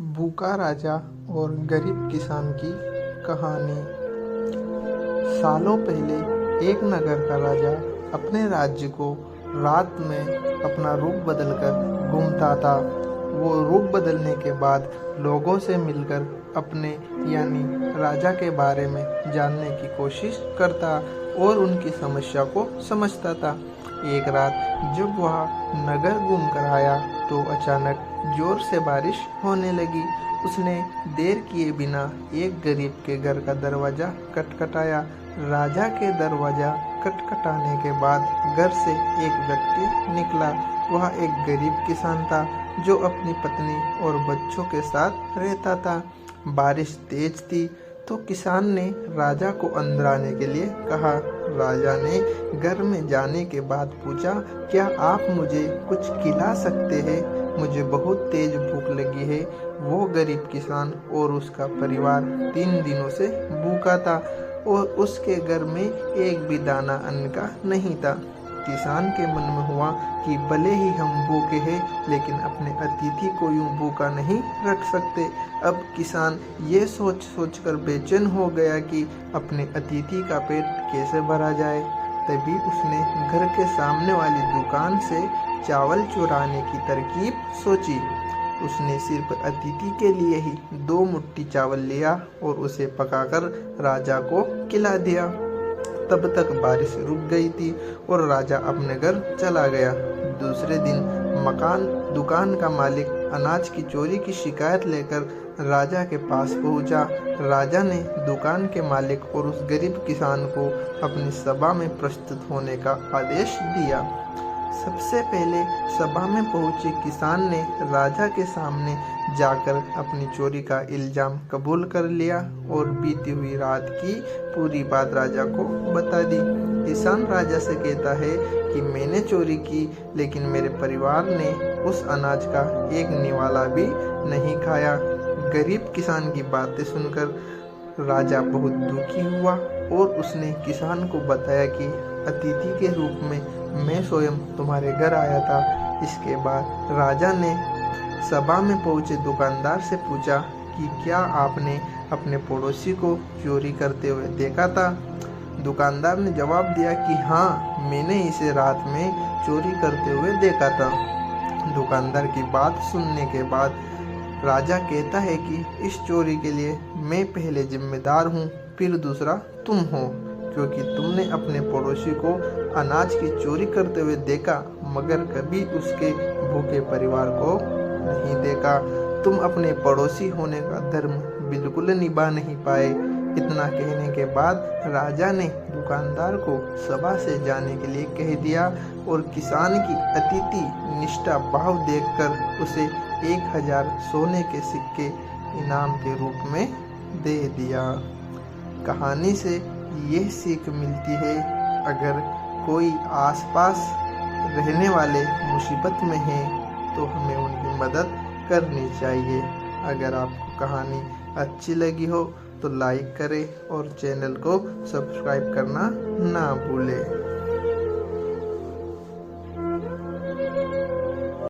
भूखा राजा और गरीब किसान की कहानी। सालों पहले एक नगर का राजा अपने राज्य को रात में अपना रूप बदलकर घूमता था। वो रूप बदलने के बाद लोगों से मिलकर अपने यानी राजा के बारे में जानने की कोशिश करता और उनकी समस्या को समझता था। एक रात जब वह नगर घूम कर आया तो अचानक जोर से बारिश होने लगी। उसने देर किए बिना एक गरीब के घर का दरवाजा खटखटाया। राजा के दरवाजा खटखटाने के बाद घर से एक व्यक्ति निकला। वह एक गरीब किसान था जो अपनी पत्नी और बच्चों के साथ रहता था। बारिश तेज थी तो किसान ने राजा को अंदर आने के लिए कहा। राजा ने घर में जाने के बाद पूछा, क्या आप मुझे कुछ खिला सकते हैं? मुझे बहुत तेज भूख लगी है। वो गरीब किसान और उसका परिवार 3 दिनों से भूखा था और उसके घर में एक भी दाना अन्न का नहीं था। किसान के मन में हुआ कि भले ही हम भूखे हैं लेकिन अपने अतिथि को यूं भूखा नहीं रख सकते। अब किसान ये सोच कर बेचैन हो गया कि अपने अतिथि का पेट कैसे भरा जाए। तभी उसने घर के सामने वाली दुकान से चावल चुराने की तरकीब सोची। उसने सिर्फ अतिथि के लिए ही 2 मुट्ठी चावल लिया और उसे पकाकर राजा को खिला दिया। तब तक बारिश रुक गई थी और राजा अपने घर चला गया। दूसरे दिन दुकान का मालिक अनाज की चोरी की शिकायत लेकर राजा के पास पहुंचा। राजा ने दुकान के मालिक और उस गरीब किसान को अपनी सभा में प्रस्तुत होने का आदेश दिया। सबसे पहले सभा में पहुंचे किसान ने राजा के सामने जाकर अपनी चोरी का इल्जाम कबूल कर लिया और बीती हुई रात की पूरी बात राजा को बता दी। किसान राजा से कहता है कि मैंने चोरी की लेकिन मेरे परिवार ने उस अनाज का एक निवाला भी नहीं खाया। गरीब किसान की बातें सुनकर राजा बहुत दुखी हुआ और उसने किसान को बताया कि अतिथि के रूप में मैं स्वयं तुम्हारे घर आया था। इसके बाद राजा ने सभा में पहुंचे दुकानदार से पूछा कि क्या आपने अपने पड़ोसी को चोरी करते हुए देखा था? दुकानदार ने जवाब दिया कि हाँ, मैंने इसे रात में चोरी करते हुए देखा था। दुकानदार की बात सुनने के बाद राजा कहता है कि इस चोरी के लिए मैं पहले जिम्मेदार हूँ, फिर दूसरा तुम हो, क्योंकि तुमने अपने पड़ोसी को अनाज की चोरी करते हुए देखा मगर कभी उसके भूखे परिवार को नहीं देखा। तुम अपने पड़ोसी होने का धर्म बिल्कुल निभा नहीं पाए। इतना कहने के बाद राजा ने दुकानदार को सभा से जाने के लिए कह दिया और किसान की अतिथि निष्ठा भाव देखकर उसे 1000 सोने के सिक्के इनाम के रूप में दे दिया। कहानी से यह सीख मिलती है, अगर कोई आसपास रहने वाले मुसीबत में है तो हमें उनकी मदद करनी चाहिए। अगर आपको कहानी अच्छी लगी हो तो लाइक करें और चैनल को सब्सक्राइब करना ना भूलें।